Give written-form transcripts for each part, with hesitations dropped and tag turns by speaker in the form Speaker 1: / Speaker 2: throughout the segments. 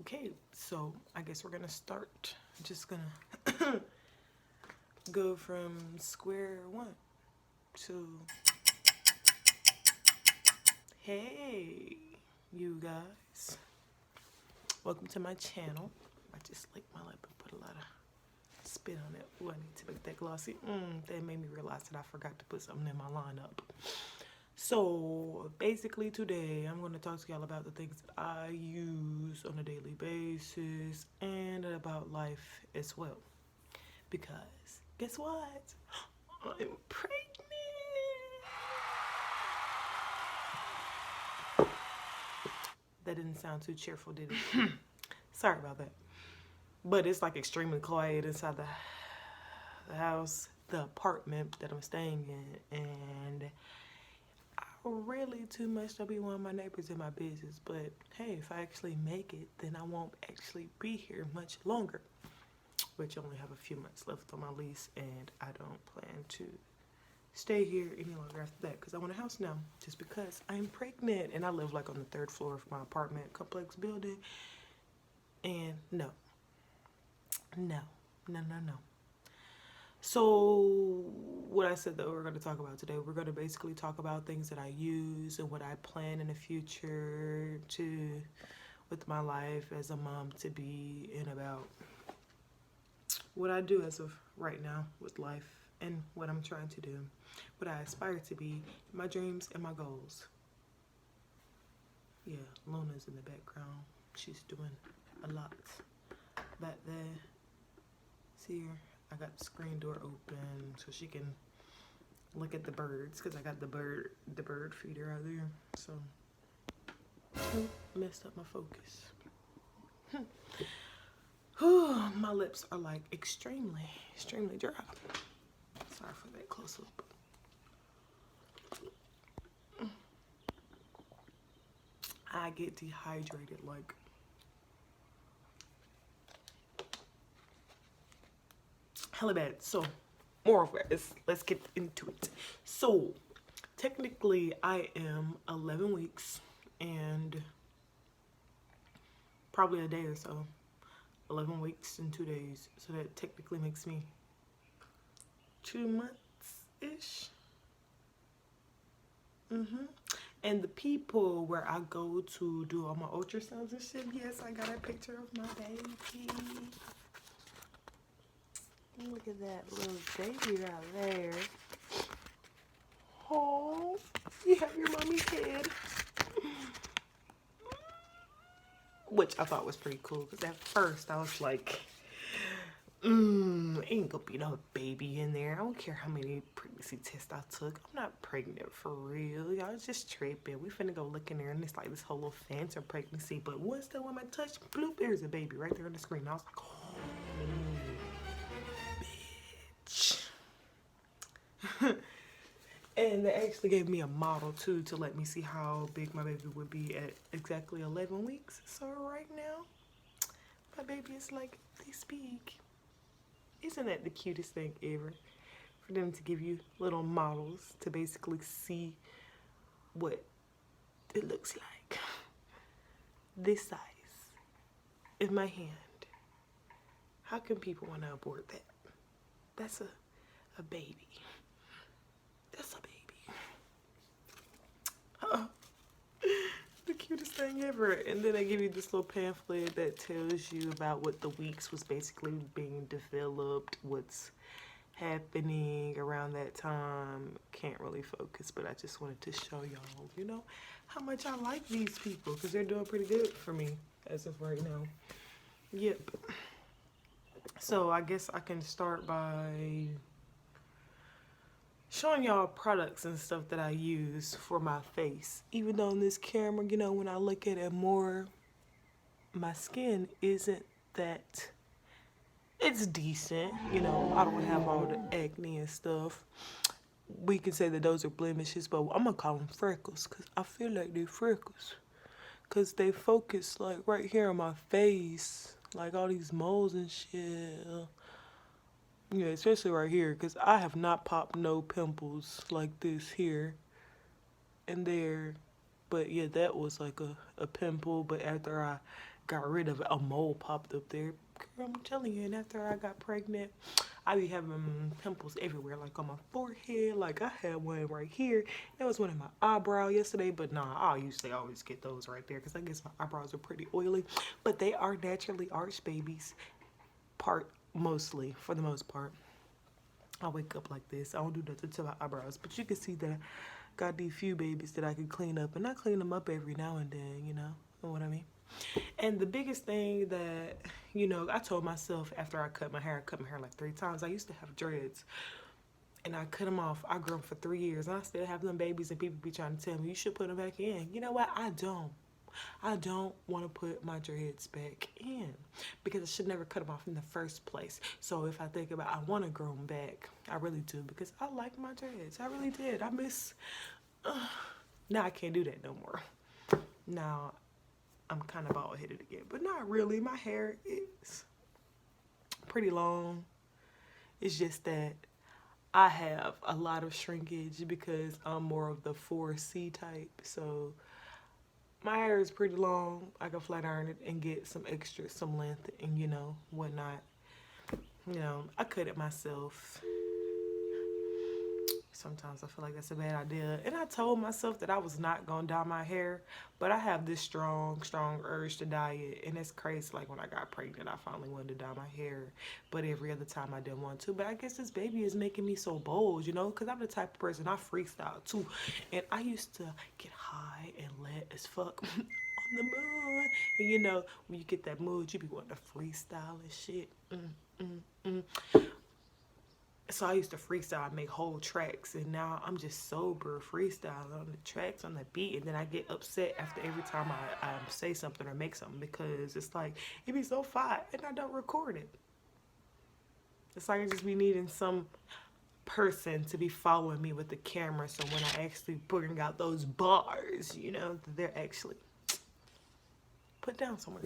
Speaker 1: Okay, so I guess we're gonna start. Just gonna go from square one to hey, you guys. Welcome to my channel. I just licked my lip and put a lot of spit on it. Ooh, I need to make that glossy. That made me realize that I forgot to put something in my lineup. So basically today I'm going to talk to y'all about the things that I use on a daily basis and about life as well. Because guess what? I'm pregnant. That didn't sound too cheerful, did it? Sorry about that. But it's like extremely quiet inside the house, the apartment that I'm staying in, and I really too much don't be wanting my neighbors in my business. But hey, if I actually make it, then I won't actually be here much longer. Which I only have a few months left on my lease, and I don't plan to stay here any longer after that because I want a house now. Just because I'm pregnant and I live like on the third floor of my apartment complex building. And no. So what I said that we're going to talk about today, we're going to basically talk about things that I use and what I plan in the future to with my life as a mom to be, and about what I do as of right now with life and what I'm trying to do, what I aspire to be, my dreams and my goals. Yeah, Luna's in the background. She's doing a lot back there. See her? I got the screen door open so she can look at the birds because I got the bird feeder out there. So messed up my focus. My lips are like extremely dry. Sorry for that close up. I get dehydrated like hella bad. So more of this. Let's get into it. So technically I am 11 weeks and probably a day or so. 11 weeks and 2 days. So that technically makes me 2 months-ish. And the people where I go to do all my ultrasounds and shit, yes, I got a picture of my baby. Look at that little baby right there. Oh, you have your mommy's head. Which I thought was pretty cool because at first I was like, ain't gonna be no baby in there. I don't care how many pregnancy tests I took. I'm not pregnant for real. Y'all just tripping. We finna go look in there and it's like this whole little phantom pregnancy. But once the woman touched, bloop, there's a baby right there on the screen. I was like, oh, bitch. And they actually gave me a model too to let me see how big my baby would be at exactly 11 weeks. So right now, my baby is like this big. Isn't that the cutest thing ever? For them to give you little models to basically see what it looks like. This size in my hand. How can people want to abort that? That's a baby. That's a baby. The cutest thing ever. And then they give you this little pamphlet that tells you about what the weeks was basically being developed, what's happening around that time. Can't really focus, but I just wanted to show y'all, you know, how much I like these people because they're doing pretty good for me as of right now. Yep. So I guess I can start by showing y'all products and stuff that I use for my face. Even though in this camera, you know, when I look at it more, my skin isn't that, it's decent. You know, I don't have all the acne and stuff. We can say that those are blemishes, but I'm gonna call them freckles because I feel like they're freckles. Because they focus like right here on my face, like all these moles and shit. Yeah, especially right here, because I have not popped no pimples like this here and there. But yeah, that was like a pimple. But after I got rid of it. A mole popped up there. Girl, I'm telling you, and after I got pregnant, I be having pimples everywhere, like on my forehead. Like I had one right here. That was one in my eyebrow yesterday, but nah, I usually always get those right there because I guess my eyebrows are pretty oily. But they are naturally arched, babies. For the most part. I wake up like this. I don't do nothing to my eyebrows, but you can see that I got these few babies that I can clean up, and I clean them up every now and then, you know what I mean? And the biggest thing that, I told myself after I cut my hair like 3 times. I used to have dreads, and I cut them off. I grew them for 3 years, and I still have them babies, and people be trying to tell me, you should put them back in. You know what? I don't want to put my dreads back in because I should never cut them off in the first place. So if I think about I want to grow them back, I really do because I like my dreads. I really did. I miss. Now I can't do that no more. Now I'm kind of bald headed again, but not really. My hair is pretty long. It's just that I have a lot of shrinkage because I'm more of the 4C type. So my hair is pretty long. I can flat iron it and get some length and whatnot. I cut it myself. Sometimes I feel like that's a bad idea. And I told myself that I was not going to dye my hair, but I have this strong urge to dye it. And it's crazy. Like when I got pregnant, I finally wanted to dye my hair, but every other time I didn't want to. But I guess this baby is making me so bold, because I'm the type of person, I freestyle too. And I used to get high and lit as fuck on the moon. And when you get that mood, you be wanting to freestyle and shit. So I used to freestyle, make whole tracks, and now I'm just sober freestyling on the tracks, on the beat, and then I get upset after every time I say something or make something because it's like, it be so fire, and I don't record it. It's like I just be needing some person to be following me with the camera, so when I actually bring out those bars, they're actually put down somewhere.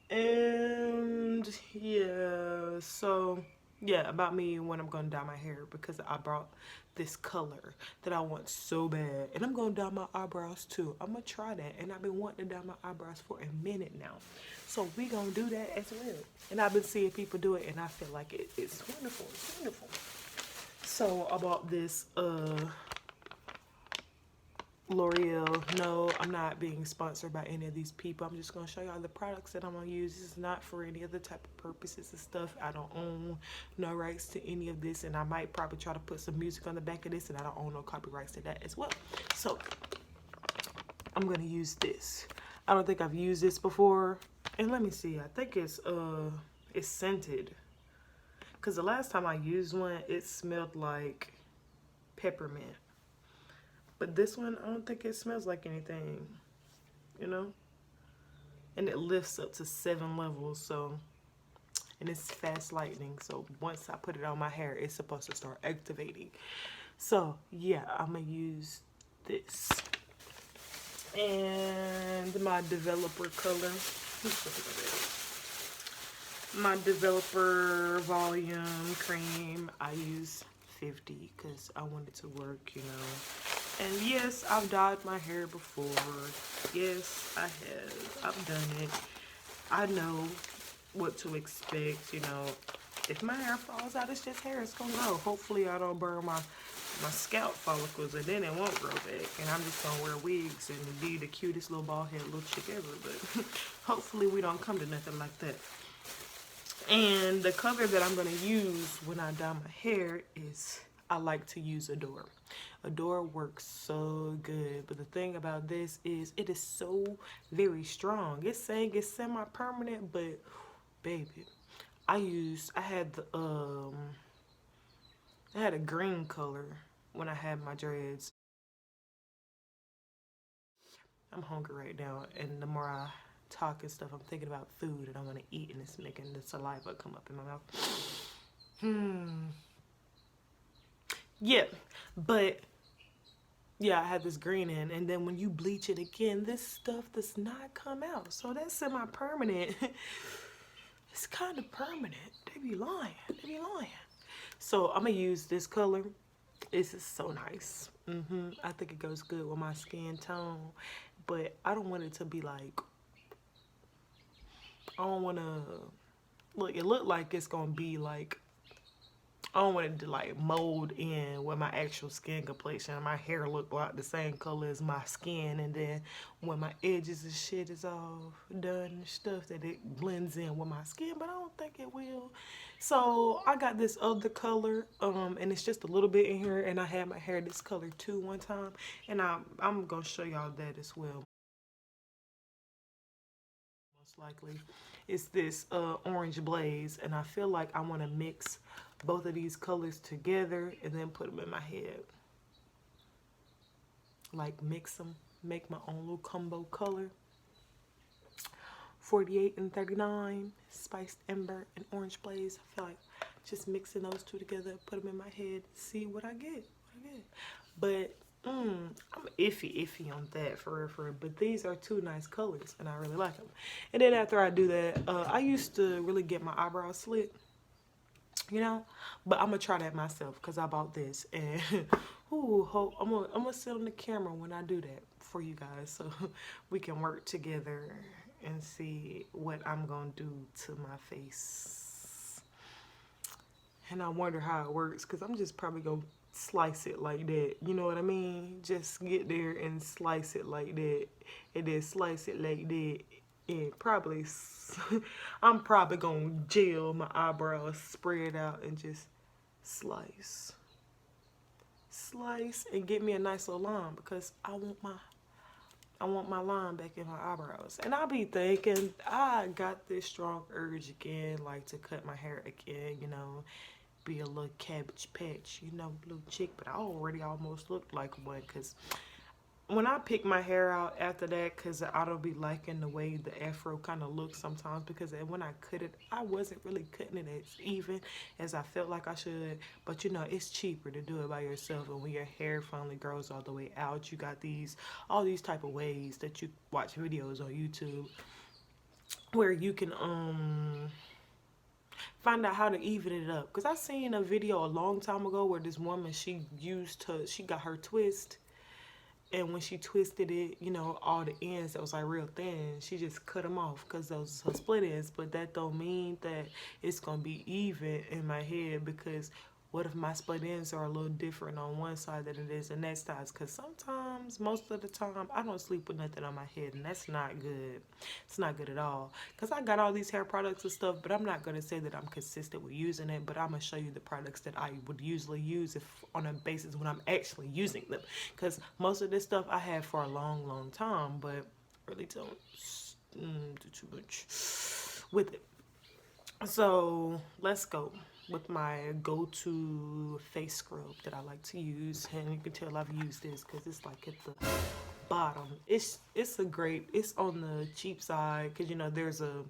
Speaker 1: And yeah, so... yeah, about me when I'm going to dye my hair because I brought this color that I want so bad. And I'm going to dye my eyebrows too. I'm going to try that. And I've been wanting to dye my eyebrows for a minute now. So we going to do that as well. And I've been seeing people do it and I feel like it's wonderful. It's wonderful. So I bought this L'Oreal. No, I'm not being sponsored by any of these people. I'm just going to show y'all the products that I'm going to use. This is not for any other type of purposes and stuff. I don't own no rights to any of this, and I might probably try to put some music on the back of this, and I don't own no copyrights to that as well. So I'm going to use this. I don't think I've used this before. And let me see. I think it's scented. Because the last time I used one, it smelled like peppermint. But this one, I don't think it smells like anything, And it lifts up to 7 levels, so, and it's fast lightning. So once I put it on my hair, it's supposed to start activating. So yeah, I'm gonna use this. And my developer color. My developer volume cream, I use 50 because I want it to work, And yes, I've dyed my hair before. Yes, I have. I've done it. I know what to expect, If my hair falls out, it's just hair. It's going to grow. Hopefully, I don't burn my scalp follicles, and then it won't grow back. And I'm just going to wear wigs and be the cutest little bald-headed little chick ever. But hopefully, we don't come to nothing like that. And the color that I'm going to use when I dye my hair is, I like to use Adore. Adore works so good, but the thing about this is it is so very strong. It's saying it's semi-permanent, but baby, I had a green color when I had my dreads. I'm hungry right now, and the more I talk and stuff, I'm thinking about food and I want to eat, and it's making the saliva come up in my mouth. Yeah, but yeah, I had this green in, and then when you bleach it again, this stuff does not come out. So that's semi-permanent. It's kind of permanent. They be lying. So I'm gonna use this color. This is so nice. I think it goes good with my skin tone, but I don't want it to be like I don't want to, look, it looked like it's going to be like, I don't want it to like mold in with my actual skin complexion. My hair look like the same color as my skin, and then when my edges and shit is all done and stuff, that it blends in with my skin, but I don't think it will. So I got this other color, and it's just a little bit in here, and I had my hair this color too one time, and I'm gonna show y'all that as well. Most likely it's this orange blaze, and I feel like I want to mix both of these colors together and then put them in my head, like mix them, make my own little combo color. 48 and 39, spiced ember and orange blaze. I feel like just mixing those two together, put them in my head, see what I get, but I'm iffy on that, for real. But these are two nice colors, and I really like them. And then after I do that, I used to really get my eyebrows slit, you know, but I'm gonna try that myself because I bought this, and ooh, I'm gonna sit on the camera when I do that for you guys, so we can work together and see what I'm gonna do to my face. And I wonder how it works, because I'm just probably gonna slice it like that, you know what I mean? Just get there and slice it like that, and then slice it like that, and probably I'm probably gonna gel my eyebrows, spread out, and just slice and get me a nice little line, because I want my line back in my eyebrows. And I be thinking, I got this strong urge again, like to cut my hair again, you know, be a little Cabbage Patch, you know, little chick. But I already almost looked like one, because when I pick my hair out after that, because I don't be liking the way the afro kind of looks sometimes, because when I cut it, I wasn't really cutting it as even as I felt like I should. But you know, it's cheaper to do it by yourself, and when your hair finally grows all the way out, you got all these type of ways that you watch videos on YouTube where you can find out how to even it up. Because I seen a video a long time ago where this woman, she got her twist, and when she twisted it, you know, all the ends that was like real thin, she just cut them off because those are her split ends. But that don't mean that it's gonna be even in my head, because what if my split ends are a little different on one side than it is the next side? Because sometimes, most of the time, I don't sleep with nothing on my head, and that's not good. It's not good at all. Because I got all these hair products and stuff, but I'm not going to say that I'm consistent with using it, but I'm going to show you the products that I would usually use if on a basis when I'm actually using them. Because most of this stuff I had for a long time, but really don't do too much with it. So let's go with my go-to face scrub that I like to use, and you can tell I've used this because it's like at the bottom. It's on the cheap side, because you know there's a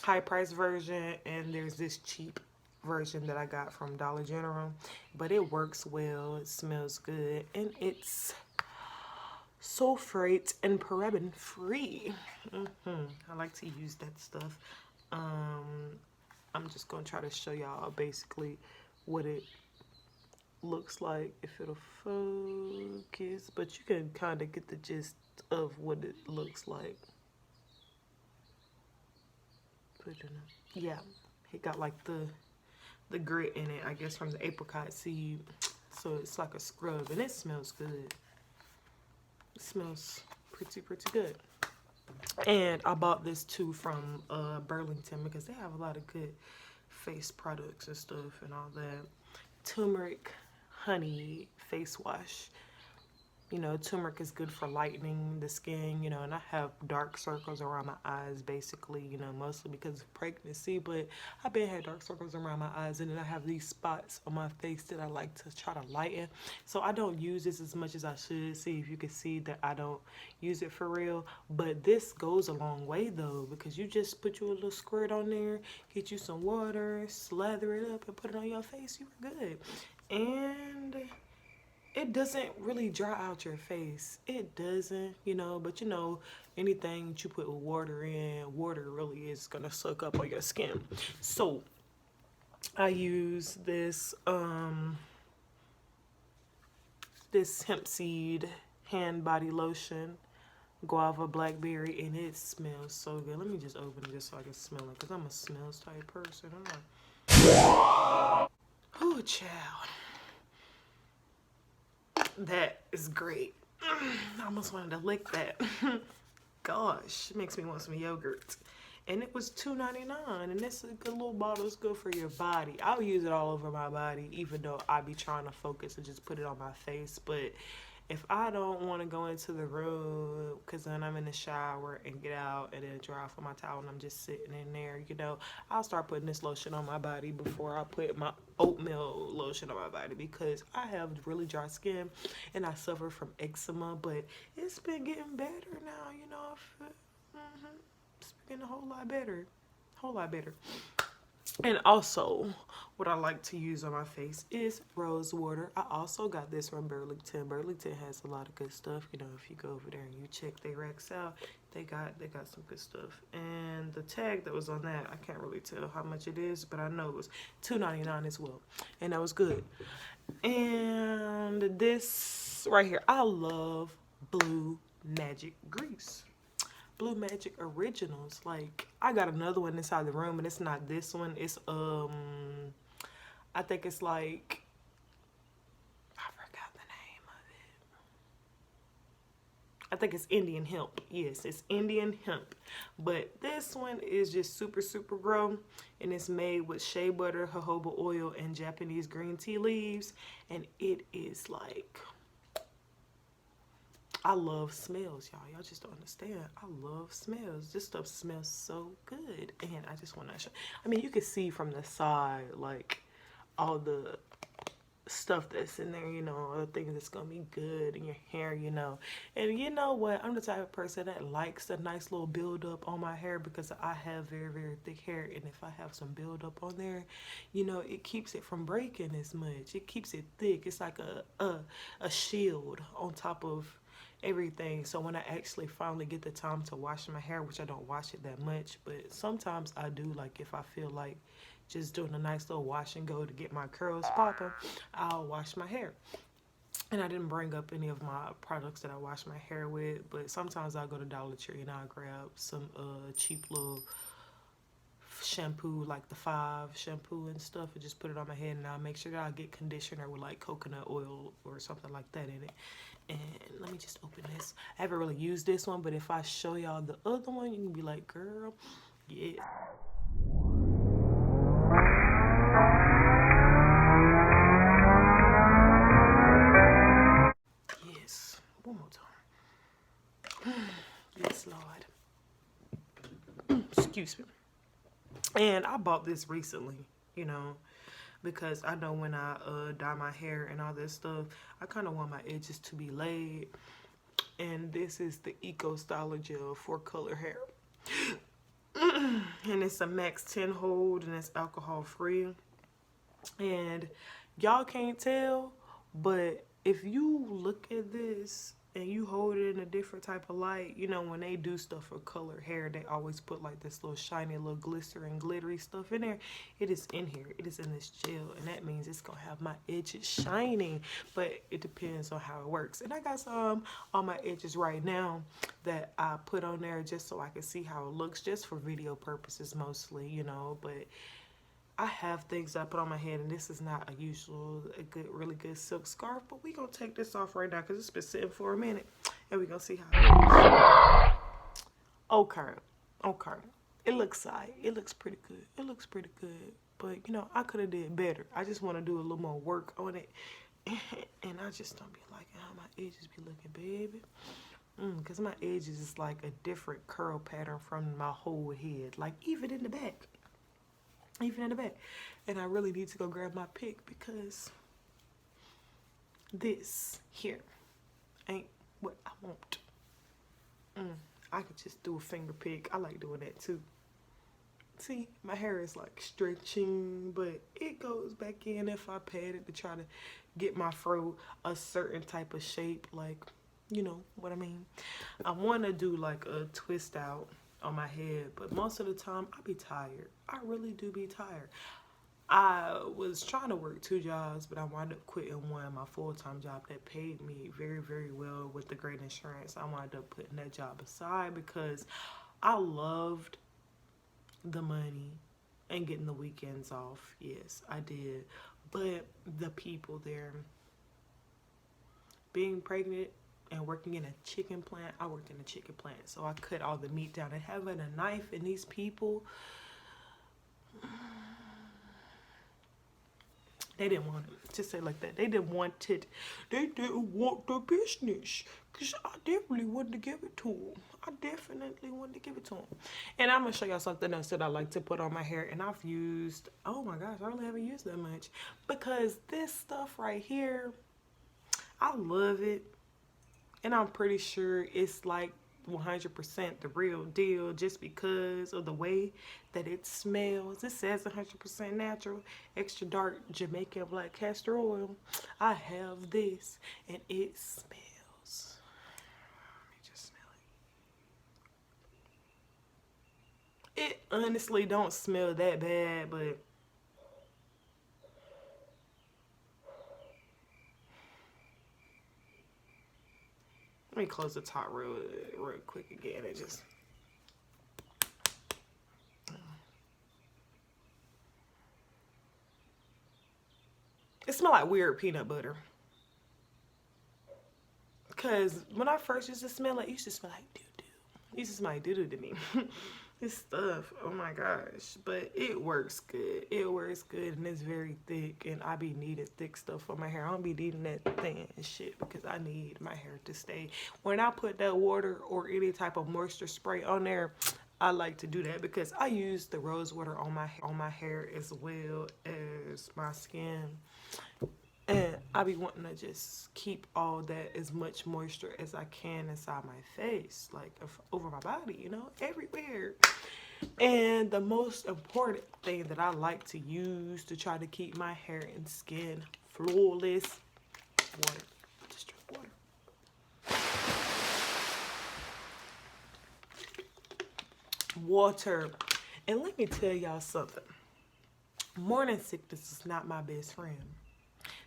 Speaker 1: high price version and there's this cheap version that I got from Dollar General, but it works well, it smells good, and it's sulfate and paraben free. I like to use that stuff. I'm just gonna try to show y'all basically what it looks like, if it'll focus, but you can kind of get the gist of what it looks like. Yeah, it got like the grit in it, I guess, from the apricot seed, so it's like a scrub, and it smells good. It smells pretty good. And I bought this too from Burlington, because they have a lot of good face products and stuff and all that. Turmeric honey face wash. You know, turmeric is good for lightening the skin, you know, and I have dark circles around my eyes, basically, you know, mostly because of pregnancy, but I've been had dark circles around my eyes, and then I have these spots on my face that I like to try to lighten. So I don't use this as much as I should. See if you can see that I don't use it for real, but this goes a long way though, because you just put your little squirt on there, get you some water, slather it up, and put it on your face. You're good. And it doesn't really dry out your face. It doesn't, you know, but you know, anything that you put water in, water really is gonna soak up on your skin. So I use this this hemp seed hand body lotion. guava blackberry, and it smells so good. Let me just open it just so I can smell it, because I'm a smells type person. I'm like, oh, child. That is great. I almost wanted to lick that. Gosh, it makes me want some yogurt. And it was $2.99, and it's a good little bottle. It's good for your body. I'll use it all over my body, even though I be trying to focus and just put it on my face. But if I don't want to go into the room, because then I'm in the shower and get out and then dry off on my towel and I'm just sitting in there, you know, I'll start putting this lotion on my body before I put my oatmeal lotion on my body, because I have really dry skin and I suffer from eczema, but it's been getting better now, you know. It's getting a whole lot better. And also, what I like to use on my face is rose water. I also got this from Burlington. Burlington has a lot of good stuff. You know, if you go over there and you check their racks out, they got some good stuff. And the tag that was on that, I can't really tell how much it is, but I know it was $2.99 as well. And that was good. And this right here, I love Blue Magic Grease. Blue Magic Originals. Like, I got another one inside the room, and it's not this one. It's I think it's like, I forgot the name of it. I think it's Indian hemp. Yes, it's Indian hemp. But this one is just super grown, and it's made with shea butter, jojoba oil, and Japanese green tea leaves, and it is like, I love smells, y'all. Y'all just don't understand. I love smells. This stuff smells so good. And I just want to show. I mean, you can see from the side, like, all the stuff that's in there, you know, the things that's going to be good in your hair, you know. And you know what? I'm the type of person that likes a nice little build-up on my hair, because I have very thick hair. And if I have some build-up on there, you know, it keeps it from breaking as much. It keeps it thick. It's like a shield on top of everything. So when I actually finally get the time to wash my hair, which I don't wash it that much, but sometimes I do, like if I feel like just doing a nice little wash and go to get my curls popping, I'll wash my hair. And I didn't bring up any of my products that I wash my hair with, but sometimes I'll go to Dollar Tree and I'll grab some cheap little shampoo, like the 5 shampoo and stuff, and just put it on my head, and I'll make sure that I get conditioner with like coconut oil or something like that in it. And let me just open this. I haven't really used this one, but if I show y'all the other one, you can be like, girl, yeah. Yes, one more time. Yes, Lord. Excuse me. And I bought this recently, you know, because I know when I dye my hair and all this stuff, I kind of want my edges to be laid. And this is the Eco Styler Gel for color hair. And it's a max 10 hold, and it's alcohol free. And y'all can't tell, but if you look at this and you hold it in a different type of light, you know, when they do stuff for color hair, they always put like this little shiny little glycerin glittery stuff in there. It is in here. It is in this gel, and that means it's gonna have my edges shining, but it depends on how it works. And I got some on my edges right now that I put on there just so I can see how it looks, just for video purposes mostly, you know. But I have things I put on my head, and this is not really good silk scarf, but we gonna take this off right now because it's been sitting for a minute, and we gonna see how it looks. Okay. It looks alright. It looks pretty good. But you know, I could have did better. I just want to do a little more work on it, and I just don't be liking how my edges be looking, baby. Because my edges is like a different curl pattern from my whole head, like even in the back. And I really need to go grab my pick, because this here ain't what I want. I could just do a finger pick. I like doing that too. See, my hair is like stretching, but it goes back in if I pat it to try to get my fro a certain type of shape, like, you know what I mean. I want to do like a twist out on my head, but most of the time I be tired. I really do be tired. I was trying to work 2 jobs, but I wound up quitting one, my full-time job that paid me very, very well with the great insurance. I wound up putting that job aside because I loved the money and getting the weekends off. Yes, I did. But the people there, being pregnant and working in a chicken plant, I worked in a chicken plant, so I cut all the meat down. And having a knife and these people, they didn't want it. Just say it like that. They didn't want it. They didn't want the business. Because I definitely wanted to give it to them. I definitely wanted to give it to them. And I'm going to show y'all something else that I like to put on my hair. And I've used, oh my gosh, I really haven't used that much. Because this stuff right here, I love it. And I'm pretty sure it's like 100% the real deal just because of the way that it smells. It says 100% natural, extra dark Jamaican black castor oil. I have this and it smells. Let me just smell it. It honestly don't smell that bad, but let me close the top real quick again and just. It smells like weird peanut butter. Because when I first used to smell it used to smell like doo-doo. It used to smell like doo-doo to me. This stuff, oh my gosh. But it works good. It works good and it's very thick. And I be needing thick stuff for my hair. I don't be needing that thin shit because I need my hair to stay. When I put that water or any type of moisture spray on there, I like to do that because I use the rose water on my hair as well as my skin. And I be wanting to just keep all that, as much moisture as I can inside my face, like over my body, you know, everywhere. And the most important thing that I like to use to try to keep my hair and skin flawless, water. Just drink water. Water. And let me tell y'all something. Morning sickness is not my best friend.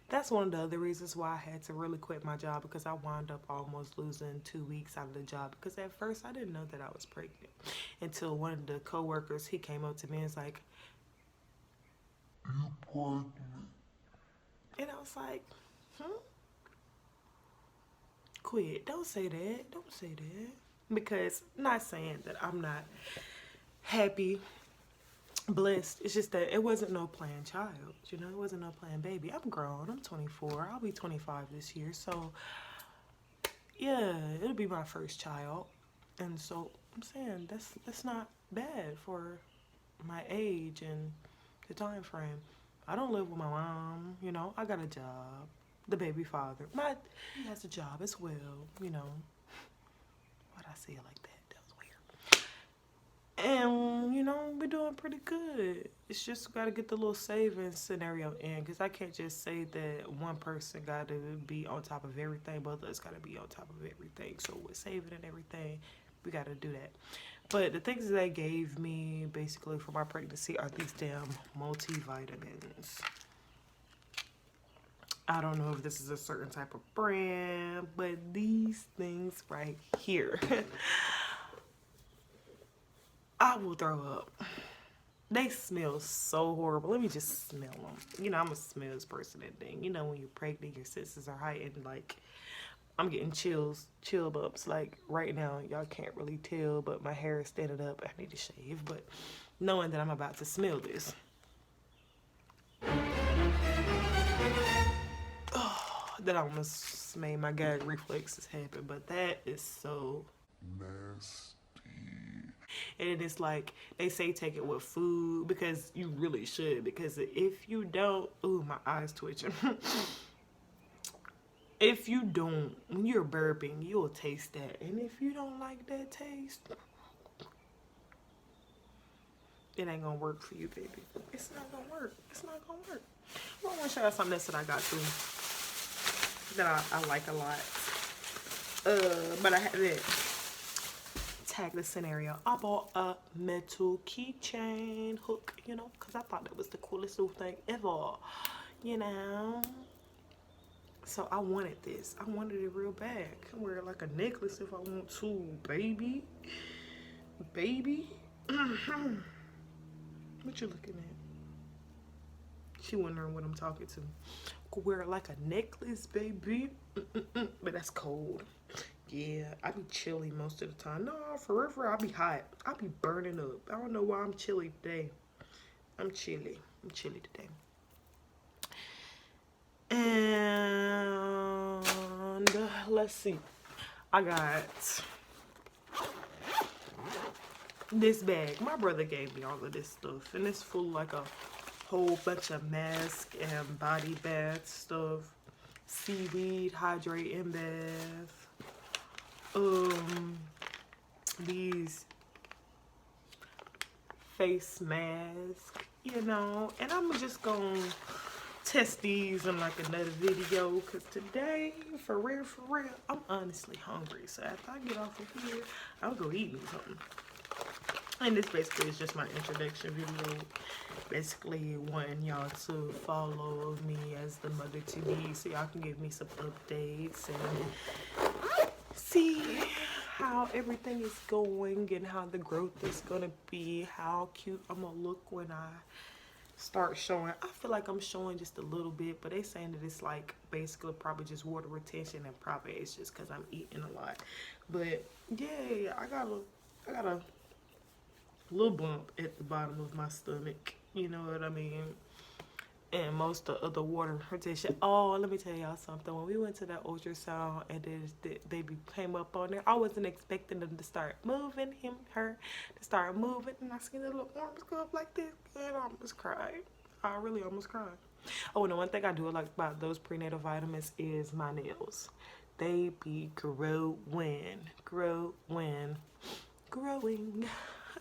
Speaker 1: That's one of the other reasons why I had to really quit my job, because I wound up almost losing 2 weeks out of the job because at first I didn't know that I was pregnant until one of the co-workers, he came up to me and was like, "You pregnant?" And I was like, quit. Don't say that. Don't say that. Because not saying that I'm not happy, blessed. It's just that it wasn't no planned child, you know. It wasn't no planned baby. I'm grown. I'm 24. I'll be 25 this year. So yeah, it'll be my first child. And so I'm saying that's not bad for my age and the time frame. I don't live with my mom, you know. I got a job. The baby father, he has a job as well, you know. Why'd I say it like that? And, you know, we're doing pretty good. It's just got to get the little savings scenario in, because I can't just say that one person got to be on top of everything. Both of us got to be on top of everything. So with saving and everything, we got to do that. But the things that they gave me basically for my pregnancy are these damn multivitamins. I don't know if this is a certain type of brand, but these things right here. I will throw up. They smell so horrible. Let me just smell them. You know, I'm a smells person and thing. You know, when you're pregnant, your senses are heightened. Like, I'm getting chill bumps. Like, right now, y'all can't really tell, but my hair is standing up. I need to shave, but knowing that I'm about to smell this. Oh, that almost made my gag reflexes happen, but that is so nasty. And it's like, they say take it with food, because you really should, because if you don't, ooh, my eyes twitching. If you don't, when you're burping, you'll taste that. And if you don't like that taste, it ain't gonna work for you, baby. It's not gonna work. It's not gonna work. Well, I want to show you something else that I got too, that I like a lot. But I have it. tag the scenario, I bought a metal keychain hook, you know, because I thought that was the coolest little thing ever, you know. So I wanted this. I wanted it real bad. I can wear it like a necklace if I want to, baby. Baby. What you looking at? She wondering what I'm talking to. Could wear it like a necklace, baby. But that's cold. Yeah, I be chilly most of the time. No, for real, I be hot. I be burning up. I don't know why I'm chilly today. I'm chilly. I'm chilly today. And let's see. I got this bag. My brother gave me all of this stuff, and it's full of like a whole bunch of mask and body bath stuff. Seaweed, hydrate, and bath. These face masks, you know, and I'm just gonna test these in like another video, because today, for real, I'm honestly hungry. So after I get off of here, I'll go eat me something. And this basically is just my introduction video. Basically wanting y'all to follow me as the mother to be, so y'all can give me some updates and see how everything is going and how the growth is gonna be, how cute I'm gonna look when I start showing. I feel like I'm showing just a little bit, but they saying that it's like basically probably just water retention, and probably it's just because I'm eating a lot. But yeah, I got a little bump at the bottom of my stomach, you know what I mean? And most of the water retention. Oh, let me tell y'all something. When we went to that ultrasound and then the baby came up on there, I wasn't expecting them to start moving, her to start moving, and I seen the little arms go up like this, and I almost cried. I really almost cried. Oh, and the one thing I do like about those prenatal vitamins is my nails. They be growing.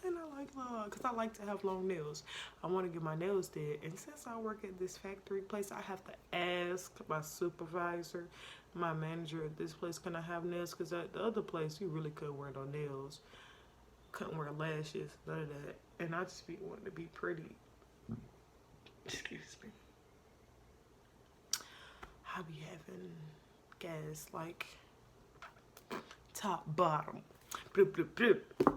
Speaker 1: And I like long, because I like to have long nails. I want to get my nails did, and since I work at this factory place, I have to ask my supervisor, my manager at this place, can I have nails? Because at the other place, you really couldn't wear no nails, couldn't wear lashes, none of that. And I just be wanting to be pretty. Excuse me. I be having gas like top bottom.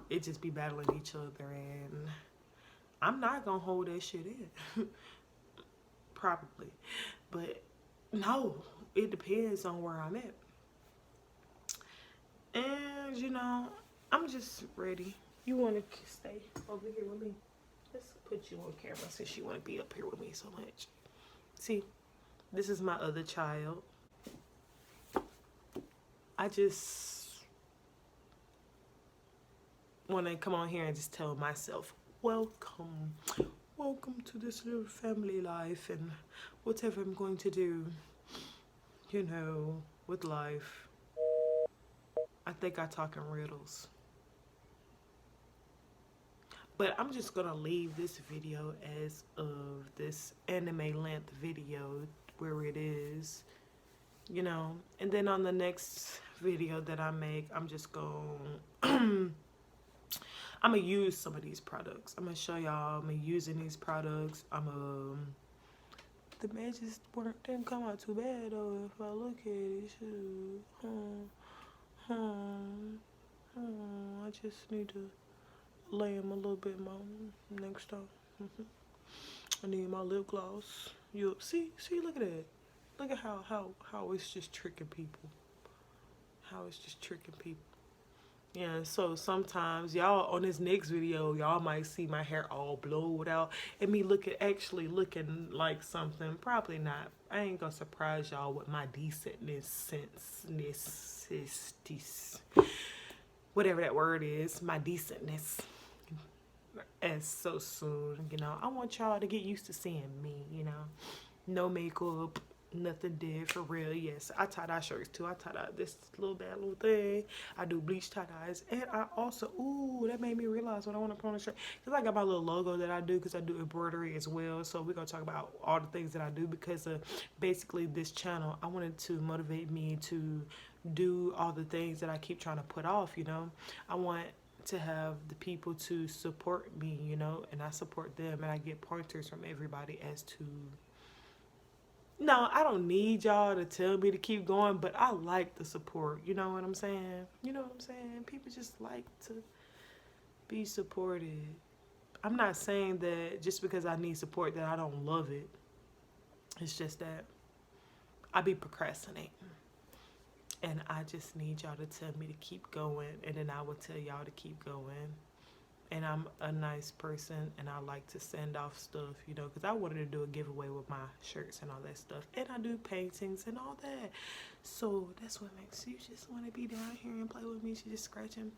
Speaker 1: It just be battling each other, and I'm not gonna hold that shit in. Probably, but no, it depends on where I'm at. And you know, I'm just ready. You want to stay over here with me? Let's put you on camera since you want to be up here with me so much. See, this is my other child. I just want to come on here and just tell myself, welcome to this little family life, and whatever I'm going to do, you know, with life. I think I talk in riddles. But I'm just gonna leave this video as of this anime length video where it is, you know, and then on the next video that I make, I'm just gonna I'm gonna use some of these products. I'm gonna show y'all me using these products. The edges didn't come out too bad though. If I look at it, I just need to lay them a little bit more next time. I need my lip gloss. You see, look at that. Look at how it's just tricking people. How it's just tricking people. Yeah, so sometimes y'all on this next video, y'all might see my hair all blowed out and me actually looking like something. Probably not. I ain't gonna surprise y'all with my decentness, whatever that word is, my decentness. As so soon, you know, I want y'all to get used to seeing me, you know, no makeup, nothing did for real. Yes, I tie-dye shirts too. I tie-dye this little thing. I do bleach tie-dyes, and I also, ooh, that made me realize what I want to put on the shirt, because I got my little logo that I do, because I do embroidery as well. So we're gonna talk about all the things that I do, because of basically this channel. I wanted to motivate me to do all the things that I keep trying to put off, you know. I want to have the people to support me, you know, and I support them, and I get pointers from everybody as to, no, I don't need y'all to tell me to keep going, but I like the support, you know what I'm saying? You know what I'm saying? People just like to be supported. I'm not saying that just because I need support that I don't love it. It's just that I be procrastinating. And I just need y'all to tell me to keep going, and then I will tell y'all to keep going. And I'm a nice person, and I like to send off stuff, you know, because I wanted to do a giveaway with my shirts and all that stuff. And I do paintings and all that. So that's what makes you just want to be down here and play with me. She just scratching.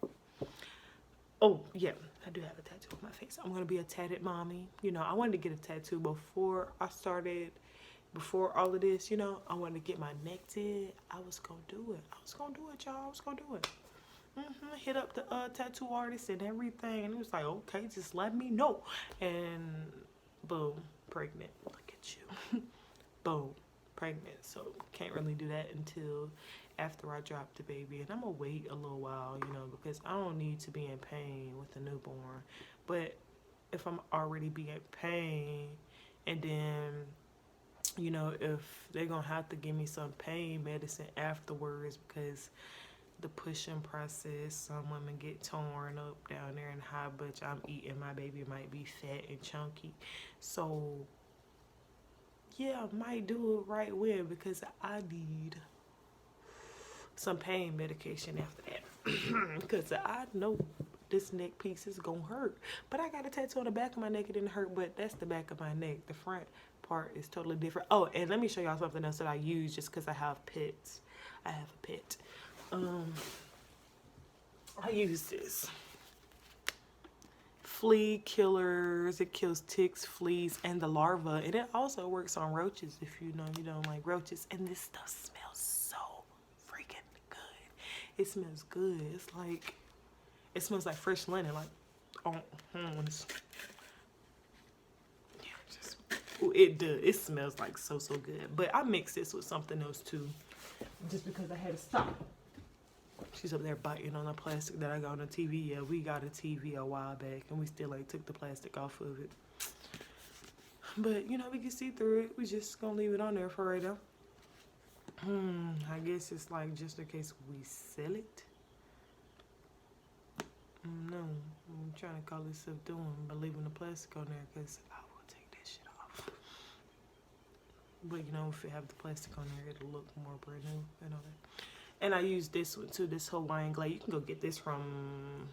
Speaker 1: Oh, yeah, I do have a tattoo on my face. I'm going to be a tatted mommy. You know, I wanted to get a tattoo before I started, before all of this, you know. I wanted to get my neck did. I was going to do it. I was going to do it, y'all. I was going to do it. Hit up the tattoo artist and everything, and it was like, okay, just let me know. And boom, pregnant. Look at you. Boom, pregnant. So can't really do that until after I drop the baby, and I'm gonna wait a little while, you know, because I don't need to be in pain with a newborn. But if I'm already being in pain, and then, you know, if they're gonna have to give me some pain medicine afterwards, because the pushing process, some women get torn up down there, and how much I'm eating, my baby might be fat and chunky. So yeah, I might do it right when, because I need some pain medication after that. Because I know this neck piece is gonna hurt. But I got a tattoo on the back of my neck. It didn't hurt, but that's the back of my neck. The front part is totally different. Oh, and let me show y'all something else that I use just because I have pets. I have a pet. I use this. Flea killers. It kills ticks, fleas, and the larvae. And it also works on roaches if you know you don't like roaches. And this stuff smells so freaking good. It smells good. It's like, it smells like fresh linen. Like, oh, it does. It smells like so good. But I mix this with something else too, just because I had to stop. She's up there biting on the plastic that I got on the TV. Yeah, we got a TV a while back, and we still like took the plastic off of it. But you know, we can see through it. We just gonna leave it on there for right now. I guess it's like just in case we sell it. No, I'm trying to call this subduing, but leaving the plastic on there because I will take that shit off. But you know, if you have the plastic on there, it'll look more brand new and all that. And I use this one too, this Hawaiian Glade. You can go get this from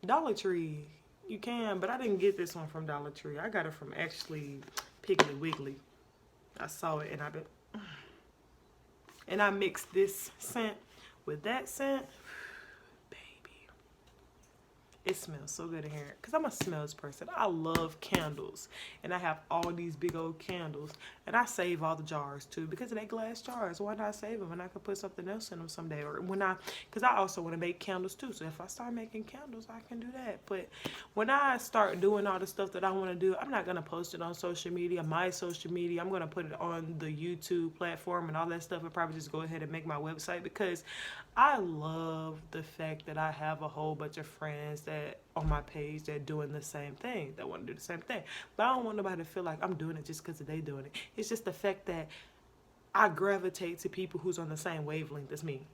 Speaker 1: Dollar Tree. You can, but I didn't get this one from Dollar Tree. I got it from actually Piggly Wiggly. I saw it and I mixed this scent with that scent. It smells so good in here because I'm a smells person. I love candles, and I have all these big old candles, and I save all the jars too because of that glass jars. Why not save them? And I could put something else in them someday, or because I also want to make candles too. So if I start making candles, I can do that. But when I start doing all the stuff that I want to do, I'm not gonna post it on social media, my social media. I'm gonna put it on the YouTube platform and all that stuff, and probably just go ahead and make my website because I love the fact that I have a whole bunch of friends that on my page that doing the same thing, that want to do the same thing. But I don't want nobody to feel like I'm doing it just because they doing it. It's just the fact that I gravitate to people who's on the same wavelength as me.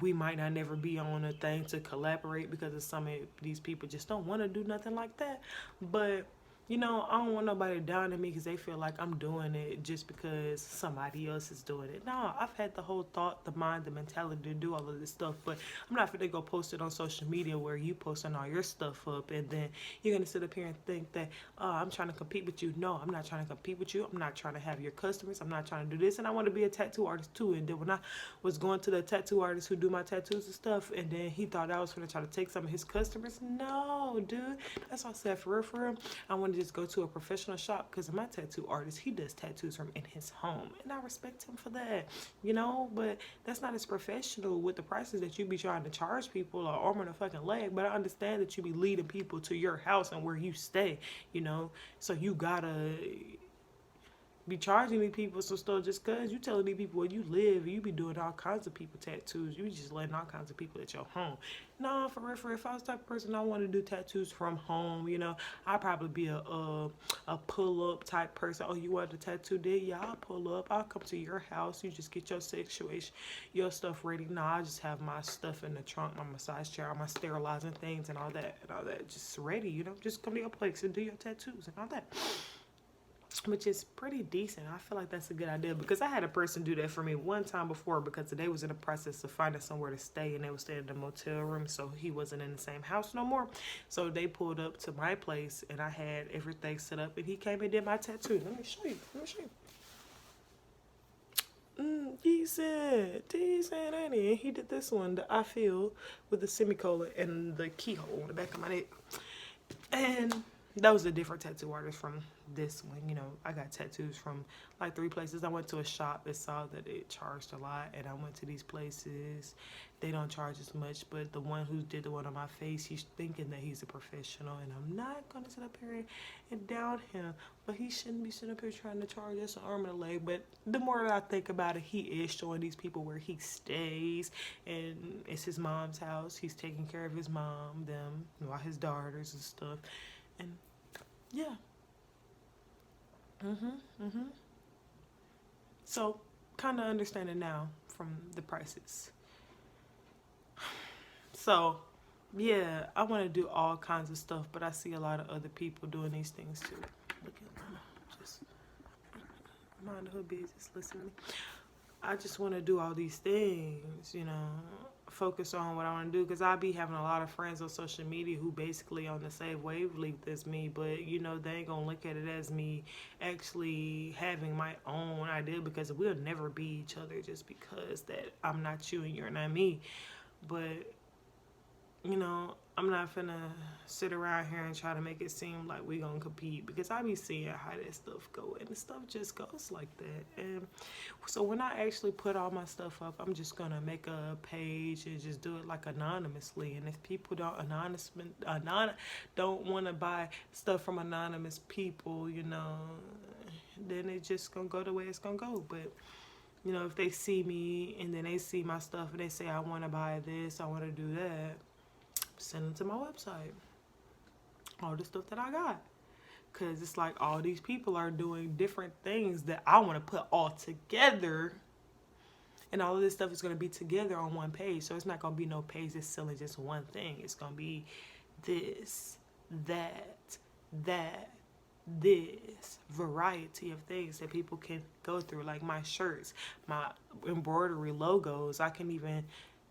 Speaker 1: We might not never be on a thing to collaborate because of some of these people just don't want to do nothing like that. But you know, I don't want nobody down on me because they feel like I'm doing it just because somebody else is doing it. No, I've had the whole thought, the mind, the mentality to do all of this stuff, but I'm not going to go post it on social media where you posting all your stuff up and then you're going to sit up here and think that, I'm trying to compete with you. No, I'm not trying to compete with you. I'm not trying to have your customers. I'm not trying to do this. And I want to be a tattoo artist too. And then when I was going to the tattoo artist who do my tattoos and stuff, and then he thought I was going to try to take some of his customers. No, dude. That's why I said for real, I want to just go to a professional shop because my tattoo artist, he does tattoos from in his home, and I respect him for that, you know. But that's not as professional with the prices that you be trying to charge people or arm on a fucking leg. But I understand that you be leading people to your house and where you stay, you know, so you gotta be charging these people some stuff just cause you telling these people where you live. You be doing all kinds of people tattoos. You just letting all kinds of people at your home. No, for real, if I was the type of person I want to do tattoos from home, you know, I'd probably be a pull up type person. Oh, you want a tattoo there? Yeah, I'll pull up. I'll come to your house. You just get your situation, your stuff ready. No, I just have my stuff in the trunk, my massage chair, my sterilizing things and all that just ready, you know. Just come to your place and do your tattoos and all that. Which is pretty decent. I feel like that's a good idea because I had a person do that for me one time before because they was in the process of finding somewhere to stay and they was staying in a motel room, so he wasn't in the same house no more. So they pulled up to my place and I had everything set up and he came and did my tattoo. Let me show you. Decent, ain't he? He did this one, the I feel, with the semicolon and the keyhole on the back of my neck. And that was a different tattoo artist from this one. You know, I got tattoos from like 3 places. I went to a shop that saw that it charged a lot, and I went to these places. They don't charge as much, but the one who did the one on my face, he's thinking that he's a professional, and I'm not gonna sit up here and doubt him, but he shouldn't be sitting up here trying to charge us an arm and a leg. But the more that I think about it, he is showing these people where he stays, and it's his mom's house. He's taking care of his mom, them, while his daughters and stuff, and yeah. So, kind of understanding now from the prices. So, yeah, I want to do all kinds of stuff, but I see a lot of other people doing these things too. Look at Lana, just mind her business, listen to me. I just want to do all these things, you know, focus on what I want to do, because I be having a lot of friends on social media who basically on the same wavelength as me, but you know, they ain't gonna look at it as me actually having my own idea, because we'll never be each other just because that I'm not you and you're not me. But you know, I'm not finna sit around here and try to make it seem like we gonna compete, because I be seeing how that stuff go, and the stuff just goes like that. And so when I actually put all my stuff up, I'm just gonna make a page and just do it like anonymously. And if people don't want to buy stuff from anonymous people, you know, then it's just gonna go the way it's gonna go. But you know, if they see me and then they see my stuff and they say, I want to buy this, I want to do that, send them to my website, all the stuff that I got, because it's like all these people are doing different things that I want to put all together, and all of this stuff is going to be together on one page. So it's not going to be no page that's selling just one thing. It's going to be this, that, this variety of things that people can go through, like my shirts, my embroidery logos. I can even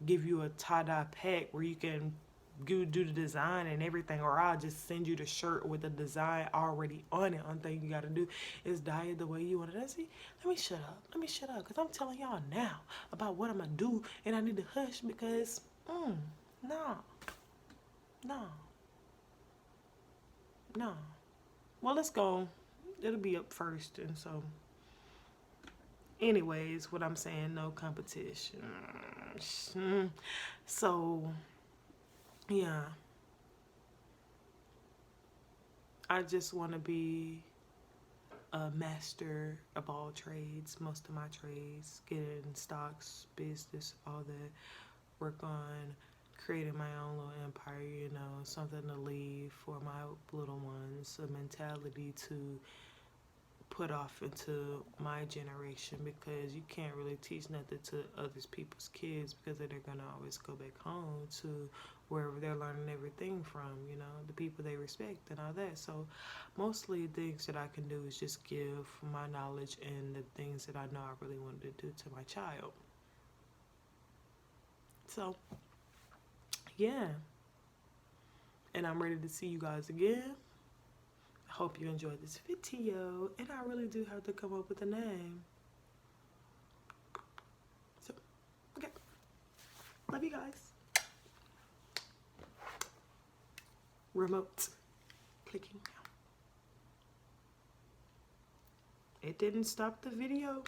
Speaker 1: give you a tie-dye pack where you can do the design and everything, or I'll just send you the shirt with the design already on it. Only thing you gotta do is dye it the way you want it. See, let me shut up, because I'm telling y'all now about what I'm gonna do, and I need to hush because no. Well, let's go. It'll be up first. And so anyways, what I'm saying, no competition. So yeah, I just want to be a master of all trades, most of my trades, get in stocks, business, all that, work on creating my own little empire, you know, something to leave for my little ones, a mentality to put off into my generation, because you can't really teach nothing to other people's kids, because they're going to always go back home to wherever they're learning everything from, you know, the people they respect and all that. So mostly things that I can do is just give my knowledge and the things that I know I really wanted to do to my child. So yeah, and I'm ready to see you guys again. I hope you enjoyed this video, and I really do have to come up with a name. So, okay, love you guys. Remote clicking now. It didn't stop the video.